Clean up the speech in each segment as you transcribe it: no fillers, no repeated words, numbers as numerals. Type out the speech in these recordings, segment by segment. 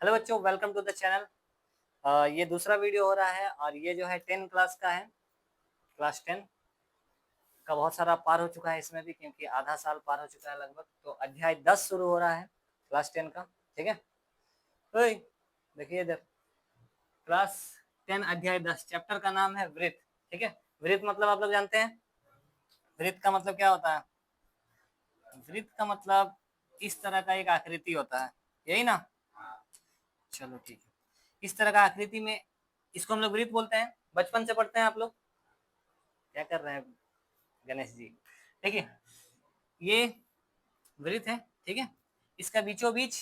Hello बच्चों, welcome to the channel. ये दूसरा वीडियो हो रहा है और ये जो है 10 क्लास का है। क्लास 10 का बहुत सारा पार हो चुका है इसमें भी, क्योंकि आधा साल पार हो चुका है लगभग। तो अध्याय 10 शुरू हो रहा है क्लास 10 का। ठीक है, ओए देखिए इधर, क्लास 10 अध्याय 10, चैप्टर का नाम है वृत्त। ठीक है, वृत्त मतलब आप लोग जानते हैं, वृत्त का मतलब क्या होता है? वृत्त का मतलब इस तरह का एक आकृति होता है, यही ना? चलो ठीक है, इस तरह का आकृति में इसको हम लोग वृत्त बोलते हैं। बचपन से पढ़ते हैं आप लोग। क्या कर रहे हैं गणेश जी? देखिए, ये वृत्त है। ठीक है, इसका बीचों बीच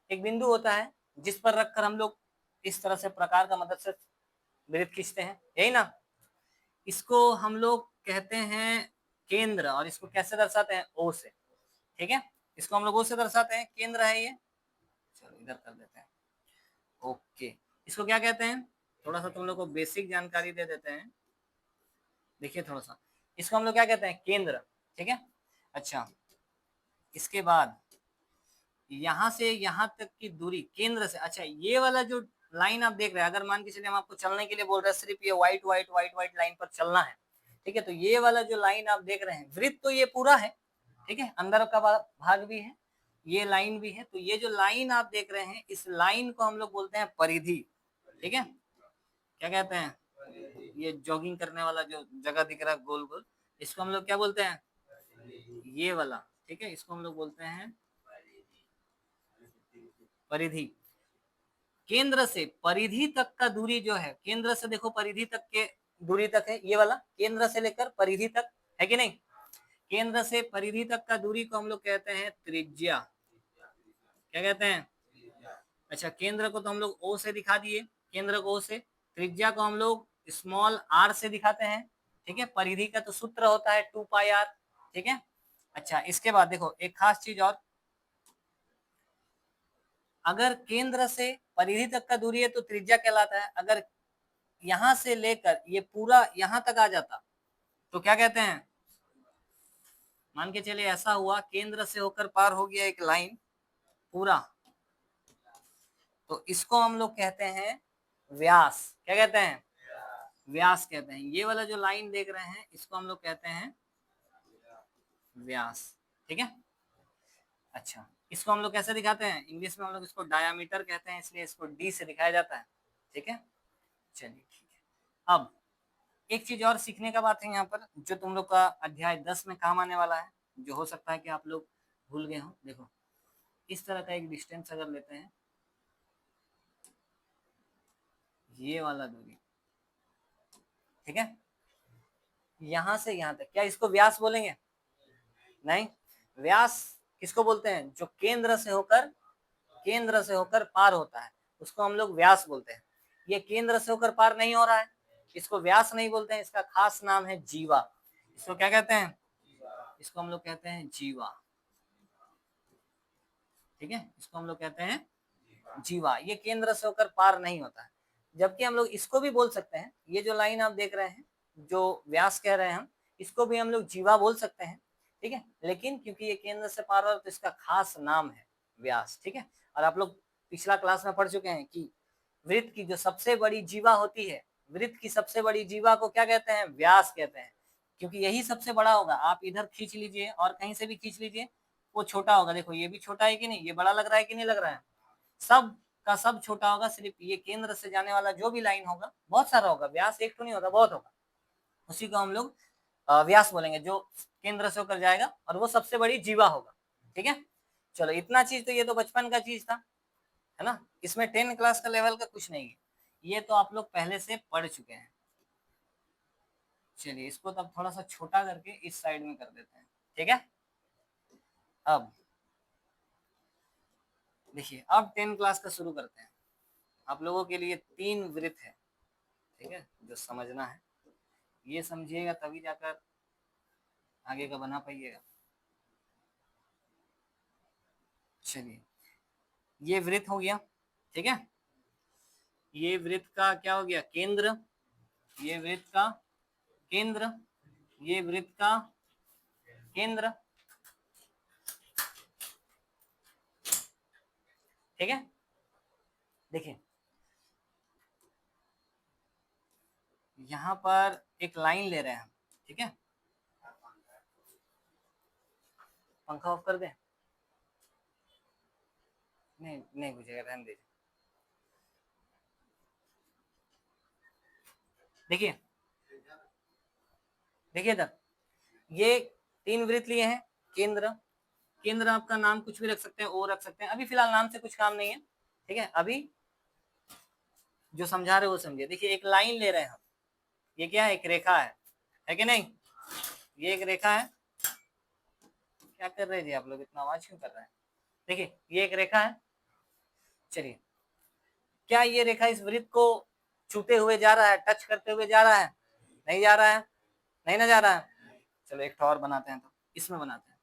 एक बिंदु होता है जिस पर रखकर हम लोग इस तरह से प्रकार का मदद से वृत्त खींचते हैं, यही ना? इसको हम लोग कहते हैं केंद्र, और इसको कैसे दर्शाते हैं? ओ से। ठीक है, इसको हम लोग ओ से दर्शाते हैं, केंद्र है ये। चलो इधर कर देते हैं। ओके, इसको क्या कहते हैं? थोड़ा सा तुम लोग को बेसिक जानकारी दे देते हैं। देखिए थोड़ा सा, इसको हम लोग क्या कहते हैं? केंद्र। ठीक है, अच्छा, इसके बाद यहाँ से यहाँ तक की दूरी केंद्र से, अच्छा ये वाला जो लाइन आप देख रहे हैं, अगर मान के चलिए हम आपको चलने के लिए बोल रहे हैं, सिर्फ ये white white white white line पर चलना है। ठीक है, तो ये वाला जो लाइन आप देख रहे हैं, वृत्त तो ये पूरा है। ठीक है, अंदर का भाग भी है, ये लाइन भी है। तो ये जो लाइन आप देख रहे हैं, इस लाइन को हम लोग बोलते हैं परिधि। ठीक है, क्या कहते हैं? ये जॉगिंग करने वाला जो जगह दिख रहा है गोल गोल, इसको हम लोग क्या बोलते हैं? ये वाला। ठीक है, इसको हम लोग बोलते हैं परिधि। केंद्र से परिधि तक का दूरी जो है, केंद्र से देखो परिधि तक के दूरी तक है ये वाला, केंद्र से लेकर परिधि तक, है कि नहीं? केंद्र से परिधि तक का दूरी को हम लोग कहते हैं त्रिज्या। क्या कहते हैं? अच्छा, केंद्र को तो हम लोग ओ से दिखा दिए, केंद्र को ओ से। त्रिज्या को हम लोग स्मॉल आर से दिखाते हैं। ठीक है, परिधि का तो सूत्र होता है 2 पाई आर। ठीक है, अच्छा इसके बाद देखो एक खास चीज और, अगर केंद्र से परिधि तक का दूरी है तो त्रिज्या कहलाता है। अगर यहां से लेकर ये पूरा यहां तक आ जाता तो क्या कहते हैं? मान के चलिए ऐसा हुआ, केंद्र से होकर पार हो गया एक लाइन पूरा, तो इसको हम लोग कहते हैं व्यास। क्या कहते हैं? व्यास कहते हैं। ये वाला जो लाइन देख रहे हैं, इसको हम लोग कहते हैं व्यास। ठीक है, अच्छा इसको हम लोग कैसे दिखाते हैं? इंग्लिश में हम लोग इसको डायामीटर कहते हैं, इसलिए इसको डी से दिखाया जाता है। ठीक है, चलिए ठीक है। अब एक चीज और सीखने का बात है यहाँ पर, जो तुम लोग का अध्याय 10 में काम आने वाला है, जो हो सकता है कि आप लोग भूल गए हो। देखो, इस तरह का एक डिस्टेंस अगर लेते हैं, ये वाला दूरी, ठीक है, यहां से यहां तक, क्या इसको व्यास बोलेंगे? नहीं, व्यास किसको बोलते हैं? जो केंद्र से होकर पार होता है, उसको हम लोग व्यास बोलते हैं। ये केंद्र से होकर पार नहीं हो रहा है, इसको व्यास नहीं बोलते हैं, इसका खास नाम है जीवा। इसको क्या कहते हैं? इसको हम लोग कहते हैं जीवा। ठीक है, इसको हम लोग कहते हैं जीवा। ये केंद्र से होकर पार नहीं होता है। जबकि हम लोग इसको भी बोल सकते हैं, ये जो लाइन आप देख रहे हैं, जो व्यास कह रहे हैं हम, इसको भी हम लोग जीवा बोल सकते हैं। ठीक है, लेकिन क्योंकि ये केंद्र से पार हो रहा है, तो इसका खास नाम है व्यास। ठीक है, और आप लोग पिछला क्लास में पढ़ चुके हैं कि वृत्त की जो सबसे बड़ी जीवा होती है, वृत्त की सबसे बड़ी जीवा को क्या कहते हैं? व्यास कहते हैं, क्योंकि यही सबसे बड़ा होगा। आप इधर खींच लीजिए और कहीं से भी खींच लीजिए, वो छोटा होगा। देखो ये भी छोटा है कि नहीं? ये बड़ा लग रहा है कि नहीं लग रहा है? सब का सब छोटा होगा, सिर्फ ये केंद्र से जाने वाला जो भी लाइन होगा, बहुत सारा होगा, व्यास एक तो नहीं होगा, बहुत होगा, उसी को हम लोग व्यास बोलेंगे, जो केंद्र से होकर जाएगा, और वो सबसे बड़ी जीवा होगा। ठीक है, चलो इतना चीज तो, ये तो बचपन का चीज था, है ना? इसमें 10 क्लास का लेवल का कुछ नहीं है, ये तो आप लोग पहले से पढ़ चुके हैं। चलिए इसको तब थोड़ा सा छोटा करके इस साइड में कर देते हैं। ठीक है, अब देखिए, अब 10 क्लास का शुरू करते हैं। आप लोगों के लिए 3 वृत्त है, ठीक है, जो समझना है। ये समझिएगा तभी जाकर आगे का बना पाइएगा। चलिए, ये वृत्त हो गया। ठीक है, ये वृत्त का क्या हो गया? केंद्र। ये वृत्त का केंद्र, ये वृत्त का केंद्र। ठीक है, देखिए यहाँ पर एक लाइन ले रहे हैं हम, ठीक है, पंखा ऑफ कर दें? नहीं नहीं बुझेगा, रहने दीजिए। देखिए देखिए इधर, ये 3 वृत्त लिए हैं, केंद्र, केंद्र आपका नाम कुछ भी रख सकते हैं, ओ रख सकते हैं, अभी फिलहाल नाम से कुछ काम नहीं है, ठीक है। अभी जो समझा रहे वो समझिए। देखिए एक लाइन ले रहे हैं हम, ये क्या है, एक रेखा है कि नहीं? ये एक रेखा है। क्या कर रहे हैं जी आप लोग, इतना आवाज क्यों कर रहे हैं? देखिए ये एक रेखा है। चलिए, क्या ये रेखा इस वृत्त को छूते हुए जा रहा है, टच करते हुए जा रहा है? नहीं जा रहा है, नहीं ना जा रहा है। चलो एक और बनाते हैं, तो इसमें बनाते हैं।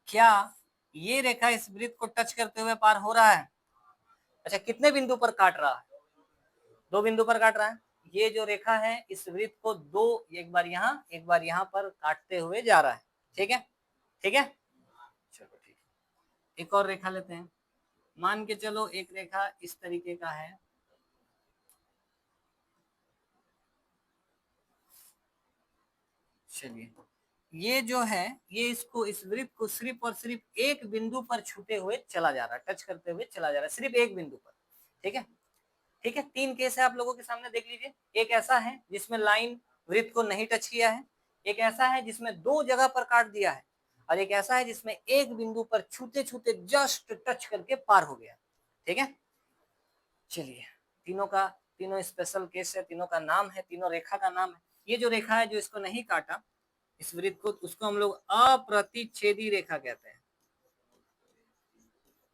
क्या ये रेखा इस वृत्त को टच करते हुए पार हो रहा है? अच्छा, कितने बिंदु पर काट रहा है? 2 बिंदु पर काट रहा है। ये जो रेखा है इस वृत्त को दो, एक बार यहाँ एक बार यहाँ पर काटते हुए जा रहा है, ठीक है, ठीक है। चलो ठीक है, एक और रेखा लेते हैं। मान के चलो एक रेखा इस तरीके का है, चलिए ये जो है, ये इसको, इस वृत्त को सिर्फ और सिर्फ एक बिंदु पर छूते हुए चला जा रहा है, टच करते हुए चला जा रहा है, सिर्फ एक बिंदु पर, ठीक है, ठीक है। 3 केस है आप लोगों के सामने, देख लीजिए। एक ऐसा है जिसमें लाइन वृत्त को नहीं टच किया है, एक ऐसा है जिसमें 2 जगह पर काट दिया है, और एक ऐसा है जिसमें एक बिंदु पर छूते छूते जस्ट टच करके पार हो गया, ठीक है। चलिए, तीनों का, तीनों स्पेशल केस है, तीनों का नाम है, तीनों रेखा का नाम है। ये जो रेखा है जो इसको नहीं काटा, इस वृत्त को, उसको हम लोग अप्रतिच्छेदी रेखा कहते हैं,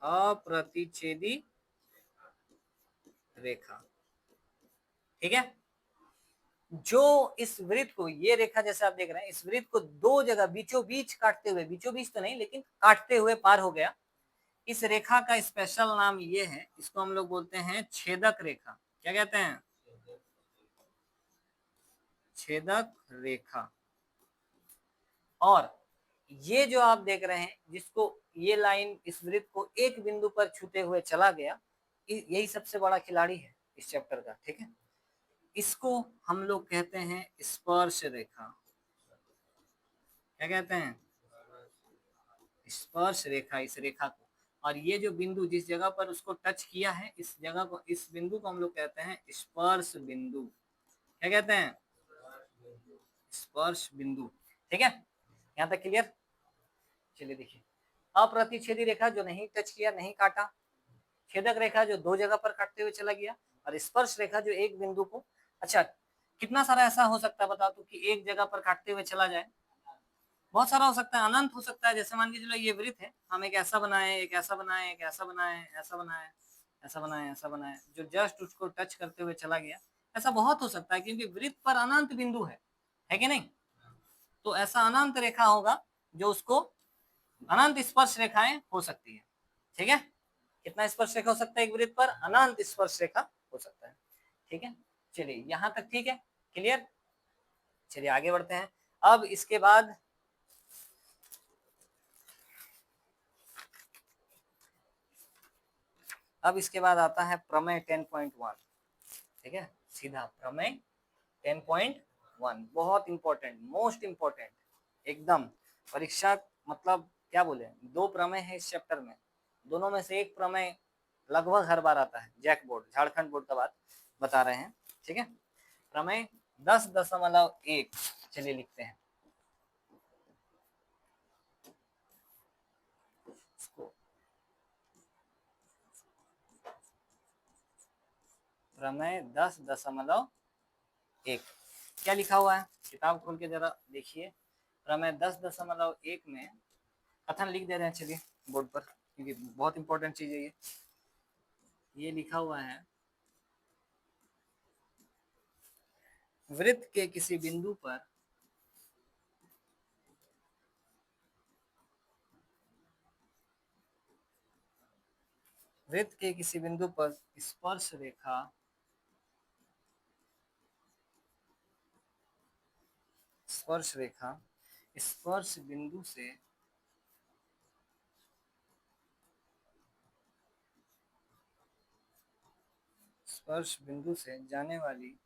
अप्रतिच्छेदी रेखा, ठीक है। जो इस वृत्त को, ये रेखा जैसे आप देख रहे हैं, इस वृत्त को 2 जगह बीचों बीच काटते हुए, बीचों बीच तो नहीं लेकिन काटते हुए पार हो गया, इस रेखा का स्पेशल नाम ये है, इसको हम लोग बोलते हैं छेदक रेखा। क्या कहते हैं? छेदक रेखा। और ये जो आप देख रहे हैं, जिसको ये लाइन इस वृत्त को एक बिंदु पर छूते हुए चला गया, यही सबसे बड़ा खिलाड़ी है इस चैप्टर का, ठीक है। इसको हम लोग कहते हैं स्पर्श रेखा। क्या कहते हैं? स्पर्श रेखा, इस रेखा को। और ये जो बिंदु जिस जगह पर उसको टच किया है, इस जगह को, इस बिंदु को हम लोग कहते हैं स्पर्श बिंदु। क्या कहते हैं? स्पर्श बिंदु, ठीक है। यहाँ तक क्लियर? चलिए देखिए, अप्रतिच्छेदी रेखा जो नहीं टच किया, नहीं काटा, छेदक रेखा जो 2 जगह पर काटते हुए चला गया, और स्पर्श रेखा जो एक बिंदु को, अच्छा कितना सारा ऐसा हो सकता है बता दो कि एक जगह पर काटते हुए चला जाए? बहुत सारा हो सकता है, अनंत हो सकता है। जैसे मान के चलो ये वृत्त है, हम एक ऐसा बनाए, एक ऐसा बनाए, एक ऐसा बनाए, ऐसा बनाए, ऐसा बनाए, ऐसा बनाए, जो जस्ट उसको टच करते हुए चला गया। ऐसा बहुत हो सकता है, क्योंकि वृत्त पर अनंत बिंदु है कि नहीं? तो ऐसा अनंत रेखा होगा जो उसको, अनंत स्पर्श रेखाएं हो सकती है, ठीक है। कितना स्पर्श रेखा हो सकता है एक वृत्त पर? अनंत स्पर्श रेखा हो सकता है, ठीक है। चलिए यहाँ तक ठीक है, क्लियर। चलिए आगे बढ़ते हैं। अब इसके बाद आता है प्रमेय 10.1, ठीक है। सीधा प्रमेय 10.1, बहुत इंपॉर्टेंट, मोस्ट इंपॉर्टेंट एकदम। परीक्षा मतलब क्या बोले, 2 प्रमेय है इस चैप्टर में, दोनों में से एक प्रमेय लगभग हर बार आता है। जैक बोर्ड, झारखंड बोर्ड का बात बता रहे हैं, ठीक है। प्रमेय 10.1, चलिए लिखते हैं इसको। प्रमेय 10.1 क्या लिखा हुआ है, किताब खोल के जरा देखिए। प्रमेय 10.1 में कथन लिख दे रहे हैं, चलिए बोर्ड पर, क्योंकि बहुत इंपॉर्टेंट चीज है ये लिखा हुआ है, वृत्त के किसी बिंदु पर वृत्त के किसी बिंदु पर स्पर्श रेखा स्पर्श बिंदु से स्पर्श बिंदु से जाने वाली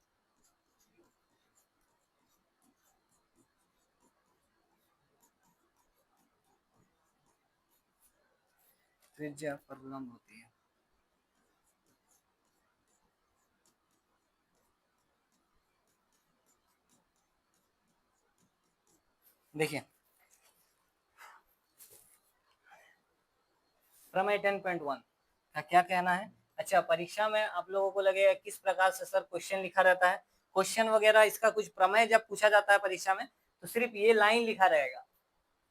त्रिज्या पर लंब होती है। देखिए प्रमेय 10.1 का क्या कहना है। अच्छा, परीक्षा में आप लोगों को लगेगा किस प्रकार से सर क्वेश्चन लिखा रहता है। क्वेश्चन वगैरह इसका कुछ प्रमेय जब पूछा जाता है परीक्षा में तो सिर्फ ये लाइन लिखा रहेगा,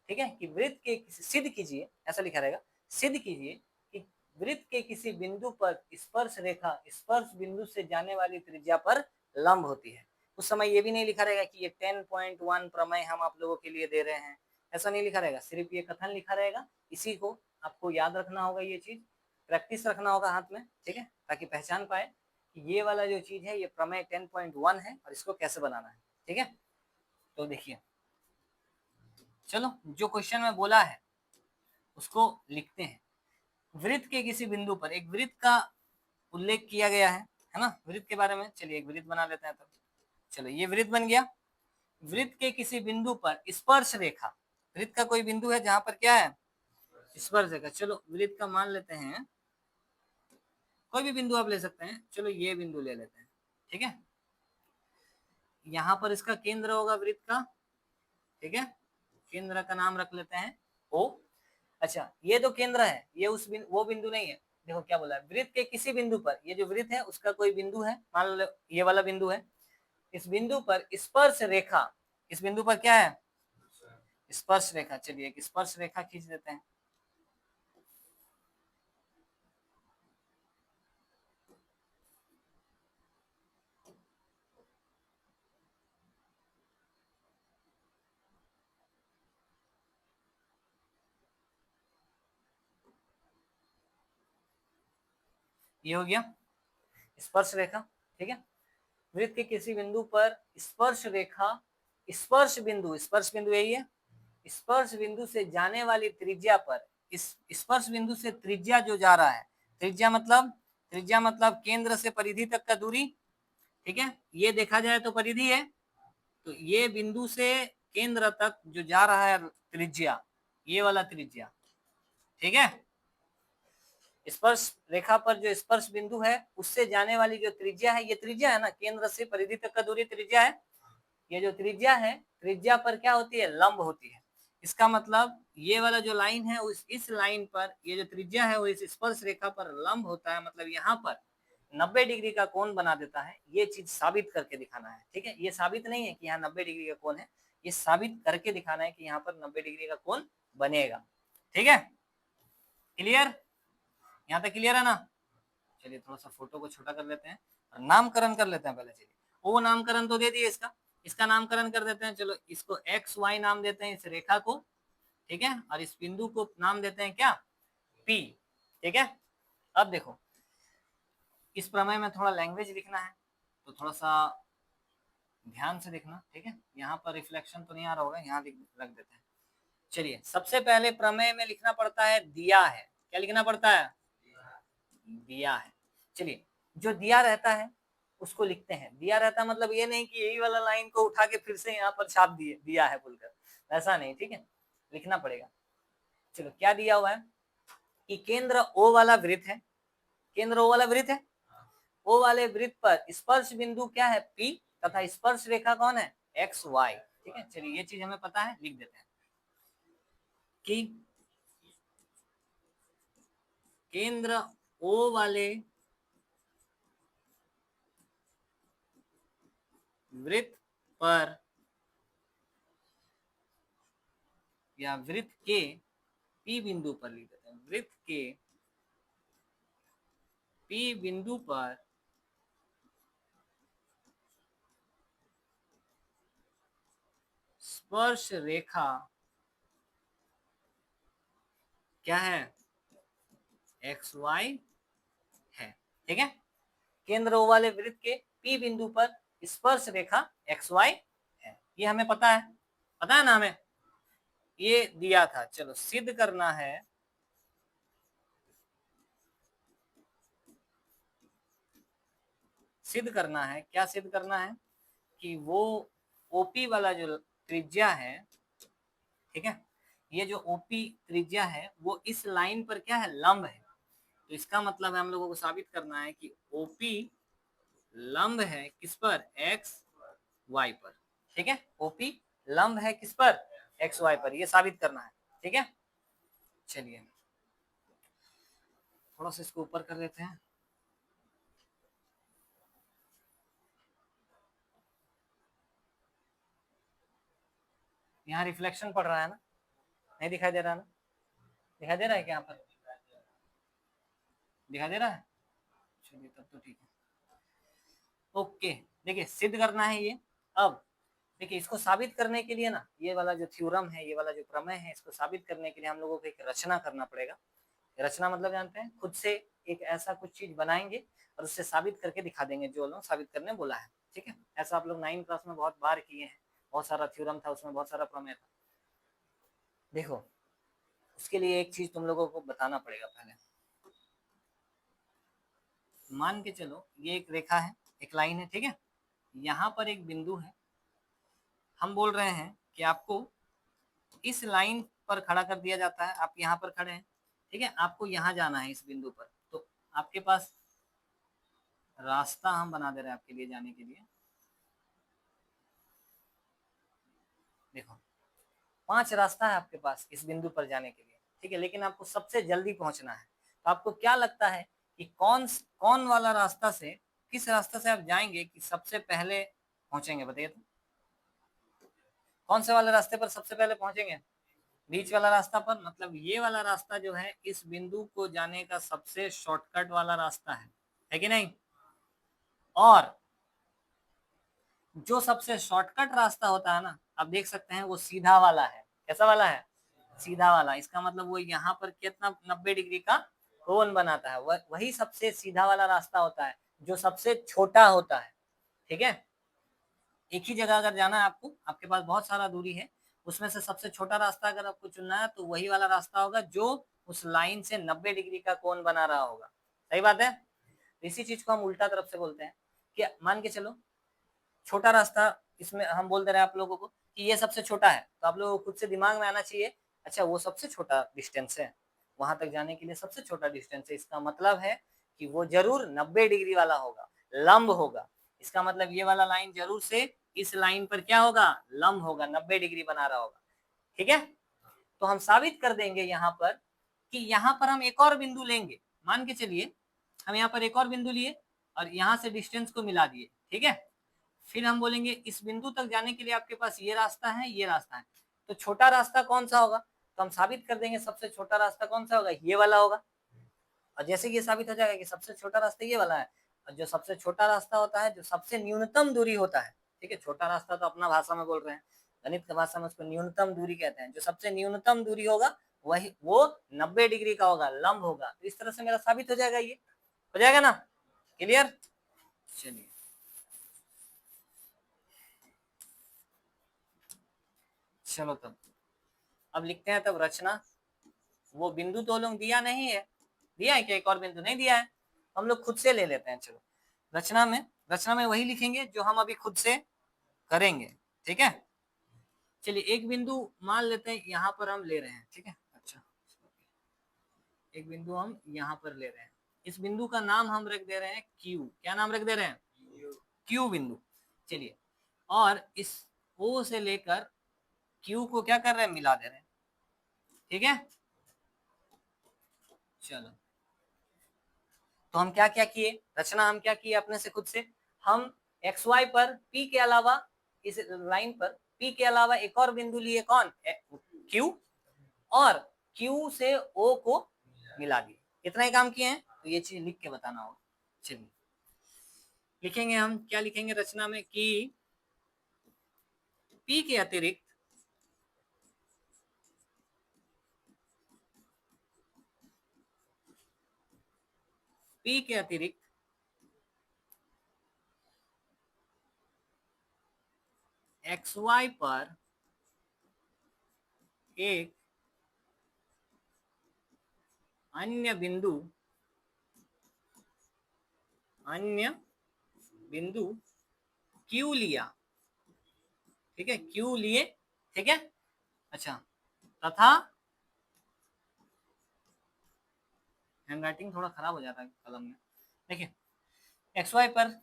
ठीक है, कि वृत्त के सिद्ध कीजिए, ऐसा लिखा रहेगा, सिद्ध कीजिए कि वृत्त के किसी बिंदु पर स्पर्श रेखा स्पर्श बिंदु से जाने वाली त्रिज्या पर लंब होती है। उस समय ये भी नहीं लिखा रहेगा कि ये 10.1 प्रमेय हम आप लोगों के लिए दे रहे हैं, ऐसा नहीं लिखा रहेगा, सिर्फ ये कथन लिखा रहेगा। इसी को आपको याद रखना होगा, ये चीज प्रैक्टिस रखना होगा हाथ में, ठीक है, ताकि पहचान पाए कि ये वाला जो चीज है ये प्रमेय 10.1 है और इसको कैसे बनाना है, ठीक है। तो देखिए, चलो जो क्वेश्चन में बोला है उसको लिखते हैं। वृत्त के किसी बिंदु पर, एक वृत्त का उल्लेख किया गया है ना, वृत्त के बारे में। चलिए एक वृत्त बना लेते हैं। तो चलो ये वृत्त बन गया। वृत्त के किसी बिंदु पर स्पर्श रेखा, वृत्त का कोई बिंदु है जहां पर क्या है, स्पर्श रेखा। चलो वृत्त का मान लेते हैं, कोई भी बिंदु आप ले सकते हैं, चलो ये बिंदु ले लेते हैं, ठीक है। यहां पर इसका केंद्र होगा वृत्त का, ठीक है, केंद्र का नाम रख लेते हैं ओ। अच्छा, ये तो केंद्र है, ये वो बिंदु नहीं है। देखो क्या बोला है, वृत्त के किसी बिंदु पर, ये जो वृत्त है उसका कोई बिंदु है, मान लो ये वाला बिंदु है। इस बिंदु पर स्पर्श रेखा, इस बिंदु पर क्या है, स्पर्श रेखा। चलिए एक स्पर्श रेखा खींच देते हैं। ये हो गया स्पर्श रेखा, ठीक है। वृत्त के किसी बिंदु पर स्पर्श रेखा स्पर्श बिंदु यही है, स्पर्श बिंदु से जाने वाली त्रिज्या पर, इस स्पर्श बिंदु से त्रिज्या जो जा रहा है, त्रिज्या मतलब केंद्र से परिधि तक का दूरी, ठीक है। ये देखा जाए तो परिधि है, तो ये बिंदु से केंद्र तक जो जा रहा है त्रिज्या, ये वाला त्रिज्या, ठीक है। स्पर्श रेखा पर जो स्पर्श बिंदु है उससे जाने वाली जो त्रिज्या है, ये त्रिज्या है ना, केंद्र से परिधि तक का दूरी त्रिज्या है। ये जो त्रिज्या है, त्रिज्या पर क्या होती है, लंब होती है। इसका मतलब ये वाला जो लाइन है इस लाइन पर ये जो त्रिज्या है वो इस स्पर्श रेखा पर लंब होता है, मतलब यहाँ पर 90 डिग्री का कोण बना देता है। ये चीज साबित करके दिखाना है, ठीक है। ये साबित नहीं है कि यहाँ 90 डिग्री का कोण है, ये साबित करके दिखाना है कि यहाँ पर 90 डिग्री का कोण बनेगा, ठीक है। क्लियर, यहाँ तक क्लियर है ना। चलिए थोड़ा सा फोटो को छोटा कर लेते हैं और नामकरण कर लेते हैं पहले। चलिए वो नामकरण तो दे दिए, इसका नामकरण कर देते हैं। चलो इसको एक्स वाई नाम देते हैं इस रेखा को, ठीक है, और इस बिंदु को नाम देते हैं क्या, पी, ठीक है। अब देखो इस प्रमेय में थोड़ा लैंग्वेज लिखना है तो थोड़ा सा ध्यान से देखना, ठीक है। यहाँ पर रिफ्लेक्शन तो नहीं आ रहा होगा, यहाँ रख देते हैं। चलिए सबसे पहले प्रमेय में लिखना पड़ता है दिया है। क्या लिखना पड़ता है, दिया है। चलिए जो दिया रहता है उसको लिखते हैं। दिया रहता मतलब ये नहीं कि यही वाला लाइन को उठा के फिर से यहाँ पर छाप दिए दिया है बोलकर, ऐसा नहीं, ठीक है, लिखना पड़ेगा। चलो क्या दिया हुआ है कि केंद्र ओ वाला वृत्त है, केंद्र ओ वाला वृत्त है, ओ वाले वृत्त पर स्पर्श बिंदु क्या है, पी, तथा स्पर्श रेखा कौन है, एक्स वाई, ठीक है। चलिए ये चीज हमें पता है, लिख देते हैं कि केंद्र ओ वाले वृत्त पर या वृत्त के पी बिंदु पर, लिख देते हैं वृत्त के पी बिंदु पर स्पर्श रेखा क्या है, एक्स वाई है, ठीक है। केंद्र ओ वाले वृत्त के पी बिंदु पर स्पर्श रेखा एक्स वाई है, ये हमें पता है ना हमें, ये दिया था। चलो सिद्ध करना है सिद्ध करना है, क्या सिद्ध करना है कि वो ओपी वाला जो त्रिज्या है, ठीक है, ये जो ओपी त्रिज्या है वो इस लाइन पर क्या है, लंब है। तो इसका मतलब है हम लोगों को साबित करना है कि ओपी लंब है किस पर, एक्स वाई पर, ठीक है, ओपी लंब है किस पर, एक्स वाई पर, ये साबित करना है, ठीक है। चलिए थोड़ा सा इसको ऊपर कर देते हैं। यहाँ रिफ्लेक्शन पड़ रहा है ना, नहीं दिखाई दे रहा ना, दिखाई दे रहा है क्या, यहाँ पर दिखाई दे रहा है, चलिए तब तो ठीक है। ओके, देखिए सिद्ध करना है ये। अब देखिए इसको साबित करने के लिए ना, ये वाला जो थ्योरम है, ये वाला जो प्रमेय है, इसको साबित करने के लिए हम लोगों को एक रचना करना पड़ेगा। रचना मतलब जानते हैं, खुद से एक ऐसा कुछ चीज बनाएंगे और उससे साबित करके दिखा देंगे जो लोग साबित करने बोला है, ठीक है। ऐसा आप लोग 9 क्लास में बहुत बार किए हैं, बहुत सारा थ्योरम था उसमें, बहुत सारा प्रमेय था। देखो उसके लिए एक चीज तुम लोगों को बताना पड़ेगा पहले। मान के चलो ये एक रेखा है, एक लाइन है, ठीक है, यहाँ पर एक बिंदु है। हम बोल रहे हैं कि आपको इस लाइन पर खड़ा कर दिया जाता है, आप यहाँ पर खड़े हैं, ठीक है, आपको यहाँ जाना है इस बिंदु पर। तो आपके पास रास्ता हम बना दे रहे हैं आपके लिए जाने के लिए। देखो 5 रास्ता है आपके पास इस बिंदु पर जाने के लिए, ठीक है, लेकिन आपको सबसे जल्दी पहुंचना है। तो आपको क्या लगता है कि कौन कौन वाला रास्ता से, किस रास्ता से आप जाएंगे कि सबसे पहले पहुंचेंगे, बताइए तो। कौन से वाले रास्ते पर सबसे पहले पहुंचेंगे, बीच वाला रास्ता पर, मतलब ये वाला रास्ता जो है इस बिंदु को जाने का सबसे शॉर्टकट वाला रास्ता है कि नहीं। और जो सबसे शॉर्टकट रास्ता होता है ना, आप देख सकते हैं वो सीधा वाला है। कैसा वाला है, सीधा वाला। इसका मतलब वो यहाँ पर कितना 90 डिग्री का कोण बनाता है, वही सबसे सीधा वाला रास्ता होता है जो सबसे छोटा होता है, ठीक है। एक ही जगह अगर जाना है आपको, आपके पास बहुत सारा दूरी है, उसमें से सबसे छोटा रास्ता अगर आपको चुनना है तो वही वाला रास्ता होगा जो उस लाइन से 90 डिग्री का कोण बना रहा होगा। सही बात है। इसी चीज को हम उल्टा तरफ से बोलते हैं कि मान के चलो छोटा रास्ता, इसमें हम बोल दे रहे हैं आप लोगों को कि ये सबसे छोटा है, तो आप लोगों को खुद से दिमाग में आना चाहिए, अच्छा वो सबसे छोटा डिस्टेंस है, वहां तक जाने के लिए सबसे छोटा डिस्टेंस है, इसका मतलब है कि वो जरूर 90 डिग्री वाला होगा, लंब होगा। इसका मतलब ये वाला लाइन जरूर से इस लाइन पर क्या होगा, लंब होगा, 90 डिग्री बना रहा होगा, ठीक है। तो हम साबित कर देंगे यहाँ पर कि यहाँ पर हम एक और बिंदु लेंगे। मान के चलिए हम यहाँ पर एक और बिंदु लिए और यहाँ से डिस्टेंस को मिला दिए, ठीक है। फिर हम बोलेंगे इस बिंदु तक जाने के लिए आपके पास ये रास्ता है, ये रास्ता है, तो छोटा रास्ता कौन सा होगा, तो हम साबित कर देंगे सबसे छोटा रास्ता कौन सा होगा, ये वाला होगा। और जैसे ये साबित हो जाएगा कि सबसे छोटा रास्ता ये वाला है, और जो सबसे छोटा रास्ता होता है जो सबसे न्यूनतम दूरी होता है, ठीक है, छोटा रास्ता तो अपना भाषा में बोल रहे हैं, गणित की भाषा में उसको न्यूनतम दूरी कहते हैं, जो सबसे न्यूनतम दूरी होगा वही वो 90 डिग्री का होगा, लंब होगा। तो इस तरह से मेरा साबित हो जाएगा, ये हो जाएगा ना, क्लियर। चलिए चलो तब अब लिखते हैं तब रचना। वो बिंदु तो लोग दिया नहीं है, दिया है क्या, एक और बिंदु नहीं दिया है, हम लोग खुद से ले लेते हैं। चलो रचना में वही लिखेंगे जो हम अभी खुद से करेंगे, ठीक है। चलिए एक बिंदु मान लेते हैं यहाँ पर हम ले रहे हैं, ठीक है। अच्छा एक बिंदु हम यहाँ पर ले रहे हैं, इस बिंदु का नाम हम रख दे रहे हैं क्यू। क्या नाम रख दे रहे हैं, क्यू बिंदु। चलिए और इस ओ से लेकर क्यू को क्या कर रहे हैं, मिला दे रहे हैं, ठीक है। चलो तो हम क्या क्या किए, रचना हम क्या किए अपने से खुद से, हम एक्स वाई पर पी के अलावा, इस लाइन पर पी के अलावा एक और बिंदु लिए, कौन, क्यू, और क्यू से ओ को मिला दिए। इतना ही काम किए हैं, तो ये चीज लिख के बताना होगा। चलिए लिखेंगे हम, क्या लिखेंगे रचना में कि पी के अतिरिक्त पी के अतिरिक्त एक्स वाई पर एक अन्य बिंदु बिंदु क्यू लिया, ठीक है, क्यू लिए, ठीक है। अच्छा, तथा हैंडराइटिंग थोड़ा खराब हो जाता है कलम में, देखिए, एक्स वाई पर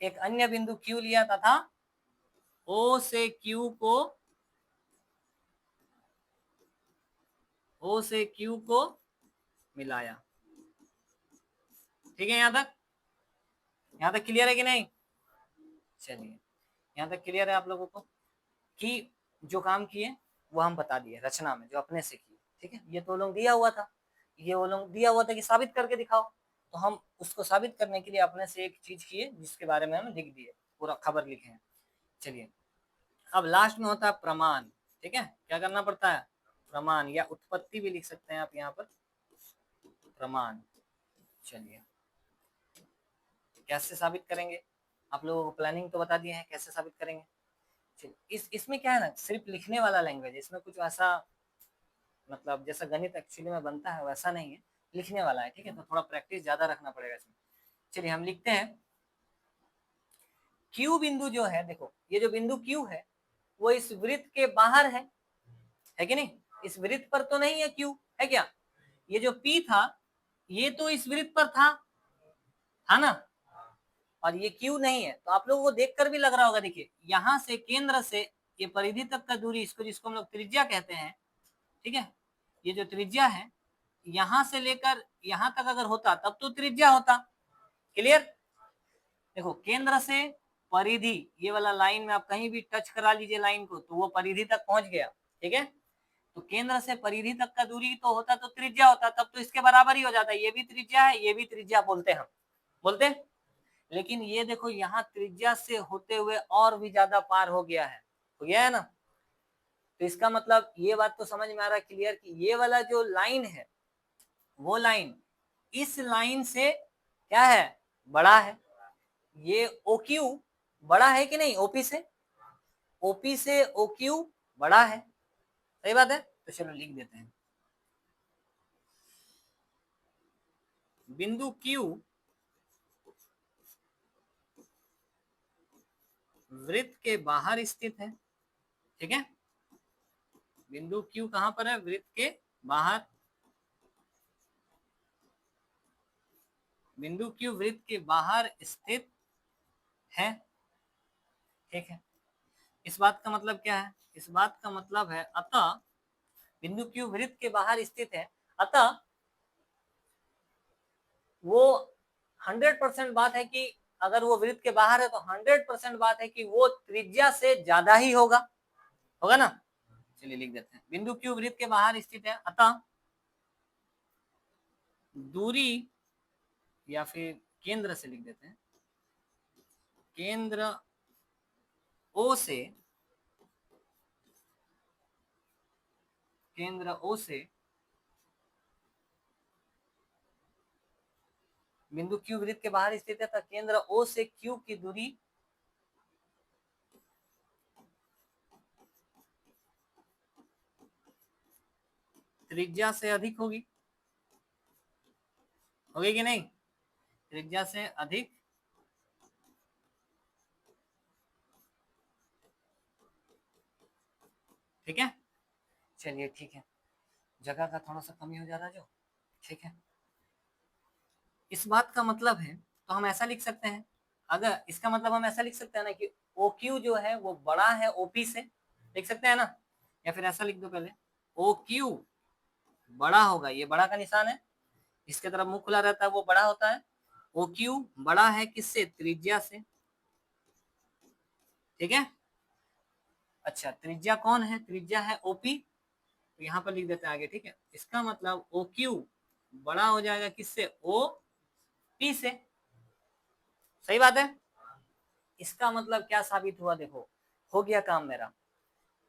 एक अन्य बिंदु क्यू लिया तथा ओ से क्यू को मिलाया, ठीक है। यहां तक क्लियर है कि नहीं? चलिए, यहां तक क्लियर है आप लोगों को कि जो काम किए वो हम बता दिए रचना में, जो अपने से किए, ठीक है। ये तो लोग दिया हुआ था, ये वो लोग दिया हुआ था कि साबित करके दिखाओ, तो हम उसको साबित करने के लिए अपने से एक चीज किए जिसके बारे में हम लिख दिए, पूरा खबर लिखे हैं। चलिए, अब लास्ट में होता है प्रमाण, ठीक है। क्या करना पड़ता है? प्रमाण, या उत्पत्ति भी लिख सकते हैं आप यहाँ पर, प्रमाण। चलिए, कैसे साबित करेंगे? आप लोगों को प्लानिंग तो बता दिए हैं, कैसे साबित करेंगे। चलिए, इसमें क्या है ना, सिर्फ लिखने वाला लैंग्वेज, इसमें कुछ ऐसा मतलब जैसा गणित एक्चुअली में बनता है वैसा नहीं है, लिखने वाला है, ठीक है। तो थोड़ा प्रैक्टिस ज्यादा रखना पड़ेगा इसमें। चलिए, हम लिखते हैं क्यू बिंदु जो है, देखो ये जो बिंदु क्यू है वो इस वृत्त के बाहर है कि नहीं? इस वृत्त पर तो नहीं है क्यू, है क्या? ये जो पी था ये तो इस वृत्त पर था ना, और ये क्यू नहीं है। तो आप लोगों को देखकर भी लग रहा होगा, देखिए यहां से केंद्र से ये परिधि तक का दूरी, इसको जिसको हम लोग त्रिज्या कहते हैं, ठीक है, ये जो त्रिज्या है यहां से लेकर यहां तक अगर होता तब तो त्रिज्या होता। क्लियर? देखो, केंद्र से परिधि, ये वाला लाइन में आप कहीं भी टच करा लीजिए लाइन को तो वो परिधि तक पहुंच गया, ठीक है। तो केंद्र से परिधि तक का दूरी तो होता तो त्रिज्या होता, तब तो इसके बराबर ही हो जाता है, ये भी त्रिज्या है ये भी त्रिज्या, बोलते हैं हम, बोलते हैं। लेकिन ये देखो यहाँ त्रिज्या से होते हुए और भी ज्यादा पार हो गया है ना। तो इसका मतलब ये बात तो समझ में आ रहा है क्लियर कि ये वाला जो लाइन है वो लाइन इस लाइन से क्या है, बड़ा है। ये OQ बड़ा है कि नहीं OP से? OP से OQ बड़ा है, सही बात है। तो चलो लिख देते हैं, बिंदु Q वृत्त के बाहर स्थित है, ठीक है। बिंदु Q कहां पर है? वृत्त के बाहर। बिंदु Q वृत्त के बाहर स्थित है, ठीक है। इस बात का मतलब क्या है? इस बात का मतलब है अतः बिंदु Q वृत्त के बाहर स्थित है, अतः वो 100% बात है कि अगर वो वृत्त के बाहर है तो 100% बात है कि वो त्रिज्या से ज्यादा ही होगा ना। चलिए लिख देते हैं, बिंदु Q वृत्त के बाहर स्थित है, अतः दूरी, या फिर केंद्र से लिख देते हैं, केंद्र O से, केंद्र O से बिंदु Q वृत्त के बाहर स्थित है, तो केंद्र O से Q की दूरी त्रिज्या से अधिक होगी कि नहीं? त्रिज्या से अधिक, ठीक है। चलिए ठीक है, जगह का थोड़ा सा कमी हो जा रहा है जो, ठीक है। इस बात का मतलब है, तो हम ऐसा लिख सकते हैं, अगर इसका मतलब हम ऐसा लिख सकते हैं ना कि OQ जो है वो बड़ा है OP से, लिख सकते हैं ना। या फिर ऐसा लिख दो पहले, OQ बड़ा होगा, ये बड़ा का निशान है, इसके तरफ मुंह खुला रहता है वो बड़ा होता है। OQ बड़ा है किससे? त्रिज्या से, ठीक है। अच्छा, त्रिज्या कौन है? त्रिज्या है OP, तो यहाँ पर लिख देते हैं आगे, ठीक है। इसका मतलब OQ बड़ा हो जाएगा किससे? OP से, सही बात है। इसका मतलब क्या साबित हुआ? देखो, हो गया काम मेरा।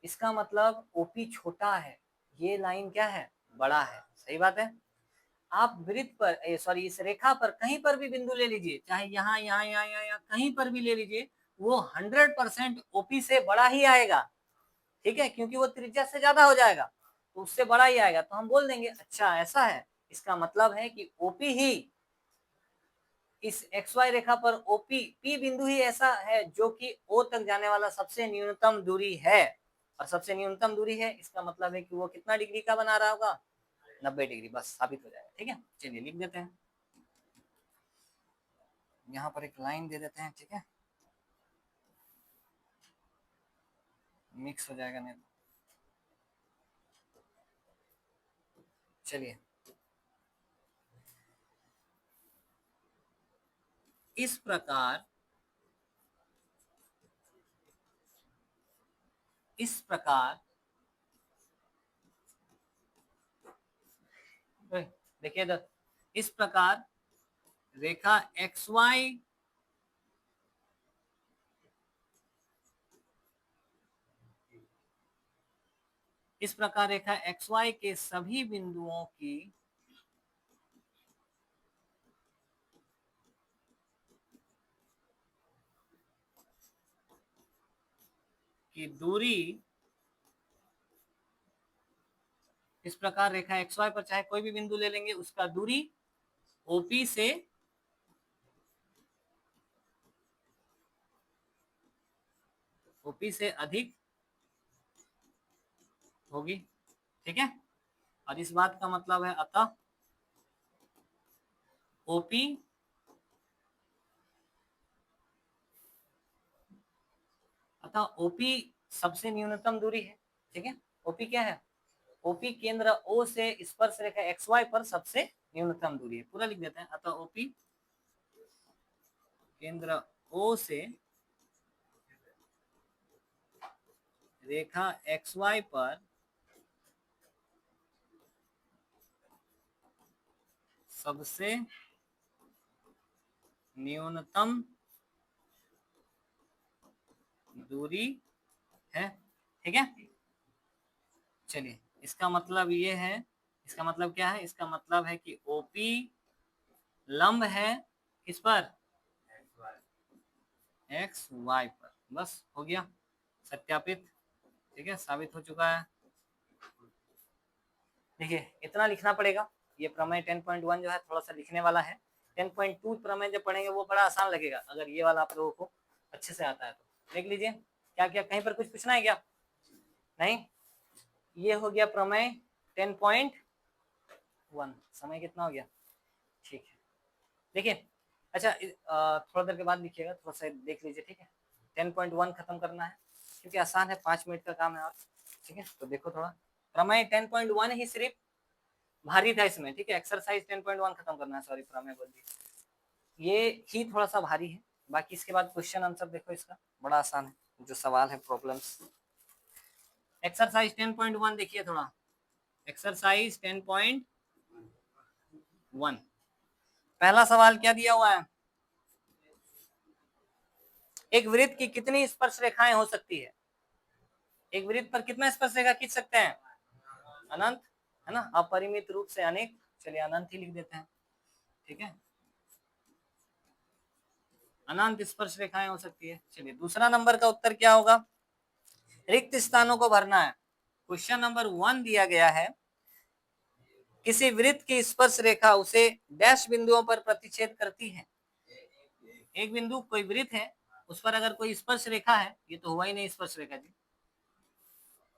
इसका मतलब OP छोटा है, ये लाइन क्या है? बड़ा है, सही बात है। आप वृत्त पर, सॉरी इस रेखा पर कहीं पर भी बिंदु ले लीजिए, चाहे यहाँ यहाँ यहाँ यहाँ कहीं पर भी ले लीजिए, वो 100% OP से बड़ा ही आएगा, ठीक है, क्योंकि वो त्रिज्या से ज्यादा हो जाएगा तो उससे बड़ा ही आएगा। तो हम बोल देंगे अच्छा ऐसा है, इसका मतलब है कि OP ही इस XY रेखा पर OP P बिंदु ही ऐसा है जो कि O तक जाने वाला सबसे न्यूनतम दूरी है, और सबसे न्यूनतम दूरी है इसका मतलब है कि वो कितना डिग्री का बना रहा होगा, 90 डिग्री, बस साबित हो जाएगा। ठीक है, चलिए लिख देते हैं, यहाँ पर एक लाइन दे देते हैं। ठीक है, मिक्स हो जाएगा नहीं। चलिए, इस प्रकार देखिए इधर, इस प्रकार रेखा XY रेखा XY के सभी बिंदुओं की दूरी, इस प्रकार रेखा XY पर चाहे कोई भी बिंदु ले लेंगे, उसका दूरी OP से अधिक होगी। ठीक है, और इस बात का मतलब है अतः OP सबसे न्यूनतम दूरी है। ठीक है, OP क्या है, OP केंद्र O से स्पर्श रेखा XY पर सबसे न्यूनतम दूरी है। पूरा लिख देते हैं, अतः OP केंद्र O से रेखा XY पर सबसे न्यूनतम दूरी है। ठीक है, चलिए, इसका मतलब ये है, इसका मतलब क्या है, इसका मतलब है कि OP लंब है किस पर, XY पर। बस हो गया सत्यापित। ठीक है, साबित हो चुका है। देखिए, इतना लिखना पड़ेगा। ये प्रमेय 10.1 जो है थोड़ा सा लिखने वाला है। 10.2 प्रमेय जब पढ़ेंगे वो बड़ा आसान लगेगा, अगर ये वाला आप लोगों को अच्छे से आता है तो। देख लीजिए, क्या क्या कहीं पर कुछ पूछना है क्या, नहीं। ये हो गया प्रमेय 10.1। समय कितना हो गया, ठीक है। देखिए, अच्छा थोड़ा देर के बाद लिखिएगा, थोड़ा सा देख लीजिए। ठीक है, 10.1 खत्म करना है क्योंकि आसान है, 5 मिनट का काम है। और ठीक है, तो देखो थोड़ा, प्रमेय 10.1 ही सिर्फ भारी था इसमें। ठीक है, एक्सरसाइज 10.1 खत्म करना है, सॉरी प्रमेय बोल दी, ये ही थोड़ा सा भारी है। बाकी इसके बाद क्वेश्चन आंसर देखो, इसका बड़ा आसान है, जो सवाल है प्रॉब्लम्स। एक्सरसाइज 10.1 देखिए थोड़ा, एक्सरसाइज 10.1 पहला सवाल क्या दिया हुआ है, एक वृत्त की कितनी स्पर्श रेखाएं हो सकती है, एक वृत्त पर कितना स्पर्श रेखा खींच सकते हैं, अनंत, है ना, अपरिमित रूप से अनेक। चलिए अनंत ही लिख देते हैं। ठीक है, अनंत स्पर्श रेखाएं हो सकती है। चलिए दूसरा नंबर का उत्तर क्या होगा, रिक्त स्थानों को भरना है। क्वेश्चन नंबर 1 दिया गया है, किसी वृत्त की स्पर्श रेखा उसे डैश बिंदुओं पर प्रतिच्छेद करती है। एक बिंदु, कोई वृत्त है, उस पर अगर कोई स्पर्श रेखा है, ये तो हुआ ही नहीं स्पर्श रेखा जी,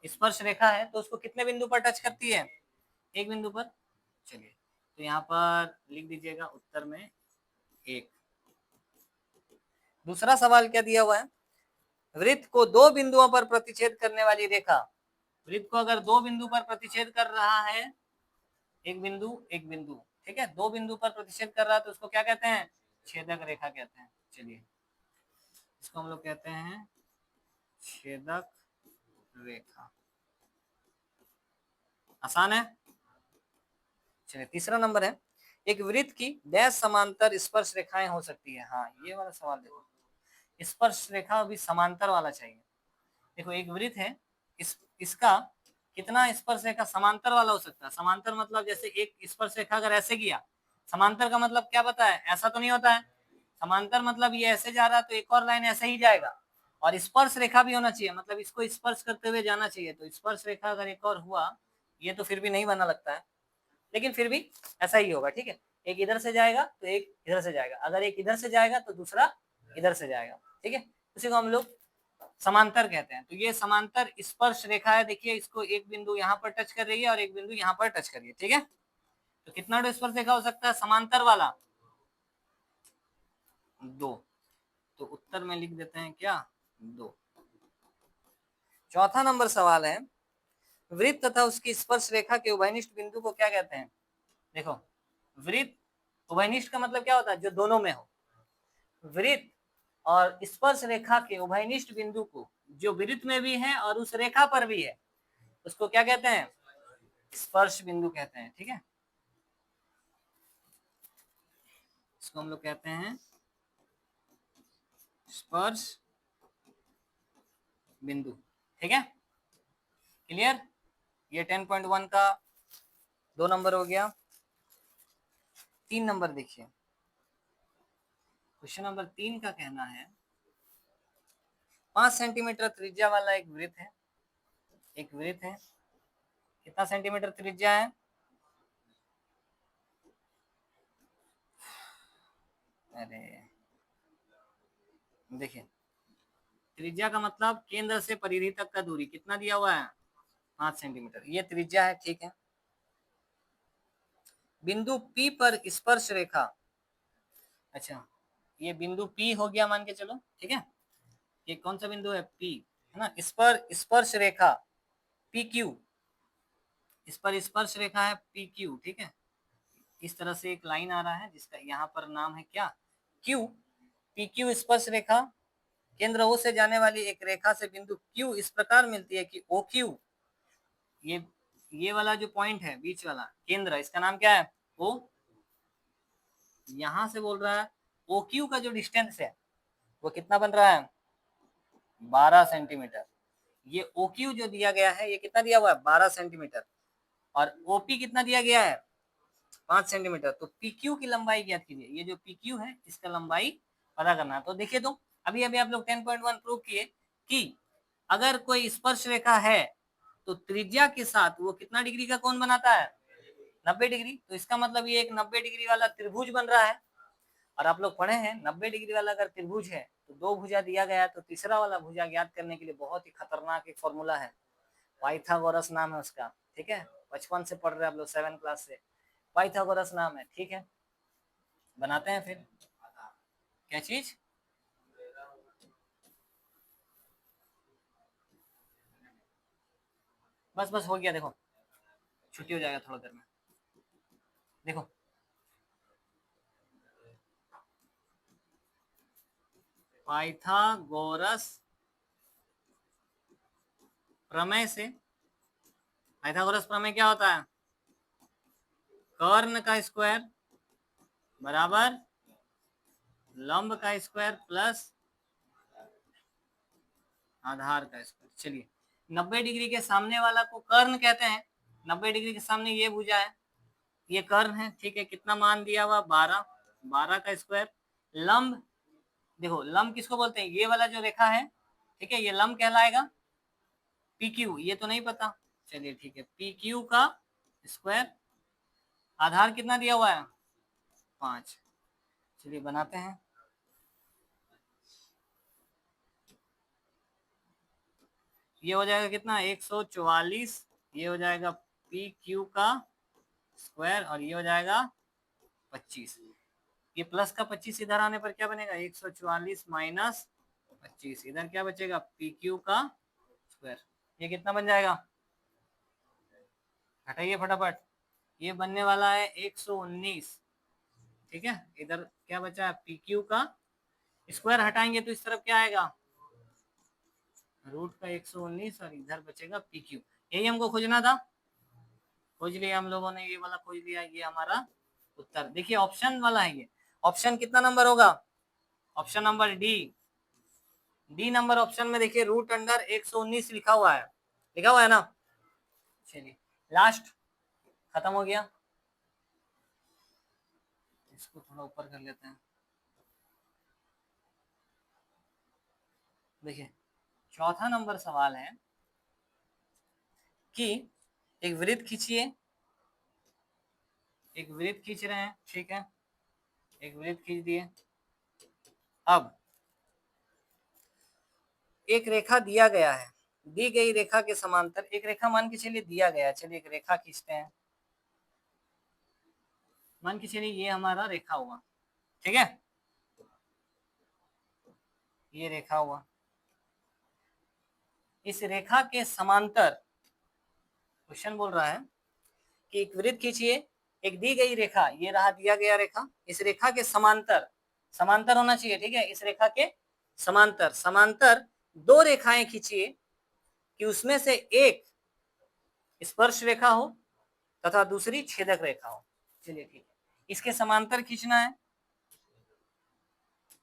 स्पर्श रेखा है तो उसको कितने बिंदु पर टच करती है, एक बिंदु पर। चलिए, तो यहाँ पर लिख दीजिएगा उत्तर में 1। दूसरा सवाल क्या दिया हुआ है, वृत्त को दो बिंदुओं पर प्रतिच्छेद करने वाली रेखा, वृत्त को अगर दो बिंदु पर प्रतिच्छेद कर रहा है, एक बिंदु एक बिंदु, ठीक है, दो बिंदु पर प्रतिच्छेद कर रहा है तो उसको क्या कहते हैं, छेदक रेखा कहते हैं। चलिए, इसको हम लोग कहते हैं छेदक रेखा। आसान है। चलिए तीसरा नंबर है, एक वृत्त की डैश समांतर स्पर्श रेखाएं हो सकती है। हाँ, ये वाला सवाल देखो, स्पर्श रेखा भी समांतर वाला चाहिए। देखो, एक वृत्त है, इसका कितना स्पर्श रेखा समांतर वाला हो सकता है। समांतर मतलब जैसे एक स्पर्श रेखा अगर ऐसे गया, समांतर का मतलब क्या पता है, ऐसा तो नहीं होता है। समांतर मतलब ये ऐसे जा रहा है तो एक और लाइन ऐसे ही जाएगा, और स्पर्श रेखा भी होना चाहिए, मतलब इसको स्पर्श करते हुए जाना चाहिए। तो स्पर्श रेखा अगर एक और हुआ, ये तो फिर भी नहीं बना लगता है, लेकिन फिर भी ऐसा ही होगा। ठीक है, एक इधर से जाएगा तो एक इधर से जाएगा, अगर एक इधर से जाएगा तो दूसरा इधर से जाएगा, ठीक है, उसी को हम लोग समांतर कहते हैं। तो ये समांतर स्पर्श रेखा है, देखिए इसको एक बिंदु यहाँ पर टच कर रही है और एक बिंदु यहाँ पर टच कर रही है, ठीक है। तो कितना स्पर्श रेखा हो सकता है समांतर वाला? 2। तो उत्तर में लिख देते हैं क्या? 2। चौथा नंबर सवाल है, वृत्त तथा उसकी स्पर्श रेखा के उभयनिष्ठ बिंदु को क्या कहते हैं? देखो, वृत्त उभयनिष्ठ का मतलब क्या होता है? जो दोनों में हो। वृत्त और स्पर्श रेखा के उभयनिष्ठ बिंदु को, जो वृत्त में भी है और उस रेखा पर भी है, उसको क्या कहते हैं? स्पर्श बिंदु कहते हैं, ठीक है। इसको हम लोग कहते हैं स्पर्श बिंदु, ठीक है। क्लियर? ये 10.1 का 2 नंबर हो गया। 3 नंबर देखिए, क्वेश्चन नंबर 3 का कहना है 5 सेंटीमीटर त्रिज्या वाला एक वृत्त है, एक वृत्त है, कितना सेंटीमीटर त्रिज्या है? अरे देखिए, त्रिज्या का मतलब केंद्र से परिधि तक का दूरी कितना दिया हुआ है? 5 सेंटीमीटर, ये त्रिज्या है, ठीक है। बिंदु P पर स्पर्श रेखा, अच्छा ये बिंदु P हो गया मान के चलो, ठीक है। ये कौन सा बिंदु है? P, है ना। इस पर स्पर्श रेखा PQ, इस पर स्पर्श रेखा है PQ, ठीक है। इस तरह से एक लाइन आ रहा है जिसका यहाँ पर नाम है क्या? Q। PQ स्पर्श रेखा केंद्र O से जाने वाली एक रेखा से बिंदु Q इस प्रकार मिलती है कि OQ, ये वाला जो पॉइंट है बीच वाला केंद्र, इसका नाम क्या है? O। यहां से बोल रहा है OQ का जो डिस्टेंस है वो कितना बन रहा है? 12 सेंटीमीटर। ये OQ जो दिया गया है ये कितना दिया हुआ है? 12 सेंटीमीटर। और OP कितना दिया गया है? 5 सेंटीमीटर। तो PQ की लंबाई ज्ञात कीजिए। ये जो PQ है इसका लंबाई पता करना है। तो देखिए, तो अभी अभी आप लोग 10.1 प्रूव किए कि अगर कोई स्पर्श रेखा है तो त्रिज्या के साथ वो कितना डिग्री का कोण बनाता है? 90 डिग्री। तो इसका मतलब ये एक 90 डिग्री वाला त्रिभुज बन रहा है। और आप लोग पढ़े हैं 90 डिग्री वाला अगर त्रिभुज है तो 2 भुजा दिया गया है, तो तीसरा वाला भुजा ज्ञात करने के लिए बहुत ही खतरनाक एक फॉर्मूला है, पाइथागोरस नाम है उसका, ठीक है। बचपन से पढ़ रहे हैं आप लोग 7 क्लास से, पाइथागोरस नाम है, ठीक है। बनाते हैं फिर क्या चीज? बस बस हो गया, देखो छुट्टी हो जाएगा थोड़ा देर में। देखो पाइथागोरस प्रमेय से, पाइथागोरस प्रमेय क्या होता है? कर्ण का स्क्वायर बराबर लंब का स्क्वायर प्लस आधार का स्क्वायर। चलिए, 90 डिग्री के सामने वाला को कर्ण कहते हैं। 90 डिग्री के सामने ये भुजा है, ये कर्ण है, ठीक है। कितना मान दिया हुआ? 12, 12 का स्क्वायर। लंब, देखो लंब किसको बोलते हैं? ये वाला जो रेखा है, ठीक है, ये लंब कहलाएगा। PQ ये तो नहीं पता, चलिए ठीक है, PQ का स्क्वायर। आधार कितना दिया हुआ है? 5। चलिए बनाते हैं। ये हो जाएगा कितना? 144। ये हो जाएगा PQ का स्क्वायर और ये हो जाएगा 25। ये प्लस का 25 इधर आने पर क्या बनेगा? 144 माइनस 25, इधर क्या बचेगा? PQ का स्क्वायर। ये कितना बन जाएगा? हटाइए फटाफट। ये बनने वाला है 119, ठीक है। इधर क्या बचा है? PQ का स्क्वायर हटाएंगे तो इस तरफ क्या आएगा? रूट का 119 और इधर बचेगा PQ। यही हमको खोजना था, खोज लिया हम लोगों ने, ये वाला खोज लिया, ये हमारा उत्तर। देखिए ऑप्शन वाला है ये। ऑप्शन कितना नंबर होगा? Option number D number option में देखिए रूट अंडर 119 लिखा हुआ है, लिखा हुआ है ना। चलिए लास्ट, खत्म हो गया। इसको थोड़ा ऊपर कर लेते हैं। देखिए चौथा नंबर सवाल है कि एक वृत्त खींचिए, एक वृत्त खींच रहे हैं, ठीक है, एक वृत्त खींच दिए। अब एक रेखा दिया गया है, दी गई रेखा के समांतर एक रेखा मान के चलिए दिया गया है, चलिए एक रेखा खींचते हैं। मान के चलिए ये हमारा रेखा हुआ, ठीक है, ये रेखा हुआ। इस रेखा के समांतर क्वेश्चन बोल रहा है कि एक वृत्त खींचिए, एक दी गई रेखा, ये रहा दिया गया रेखा, इस रेखा के समांतर, समांतर होना चाहिए, ठीक है, इस रेखा के समांतर, समांतर दो रेखाएं खींचिए कि उसमें से एक स्पर्श रेखा हो तथा दूसरी छेदक रेखा हो। चलिए ठीक है, इसके समांतर खींचना है,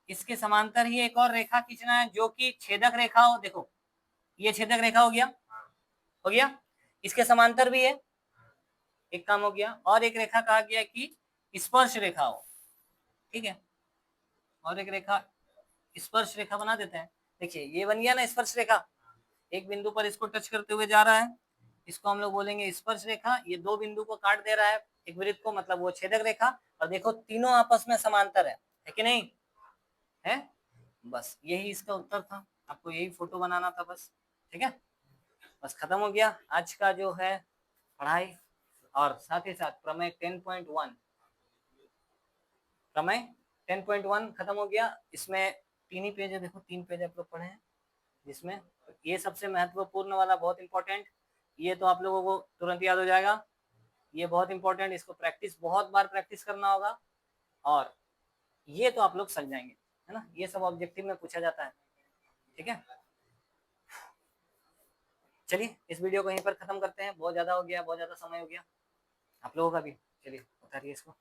इसके समांतर ही एक और रेखा खींचना है जो कि छेदक रेखा हो। देखो ये छेदक रेखा हो गया, हो गया, इसके समांतर भी है, एक काम हो गया। और एक रेखा कहा गया कि स्पर्श रेखा हो, ठीक है, और एक रेखा स्पर्श रेखा बना देते हैं। देखिए ये बन गया ना स्पर्श रेखा, एक बिंदु पर इसको टच करते हुए जा रहा है, इसको हम लोग बोलेंगे स्पर्श रेखा। ये दो बिंदु को काट दे रहा है एक वृत्त को, मतलब वो छेदक रेखा। और देखो तीनों आपस में समांतर है कि नहीं है? बस यही इसका उत्तर था, आपको यही फोटो बनाना था बस, ठीक है, बस खत्म हो गया आज का जो है पढ़ाई। और साथ ही साथ प्रमेय 10.1, प्रमेय 10.1 खत्म हो गया। इसमें तीन ही पेज है, देखो तीन पेज आप लोग पढ़े हैं, जिसमें ये सबसे महत्वपूर्ण वाला बहुत इंपॉर्टेंट, ये तो आप लोगों को तुरंत याद हो जाएगा, ये बहुत इंपॉर्टेंट, इसको प्रैक्टिस बहुत बार प्रैक्टिस करना होगा और ये तो आप लोग समझ जाएंगे, है ना, ये सब ऑब्जेक्टिव में पूछा जाता है, ठीक है। चलिए इस वीडियो को यहीं पर खत्म करते हैं, बहुत ज्यादा हो गया, बहुत ज्यादा समय हो गया आप लोगों का भी। चलिए उतारिए इसको।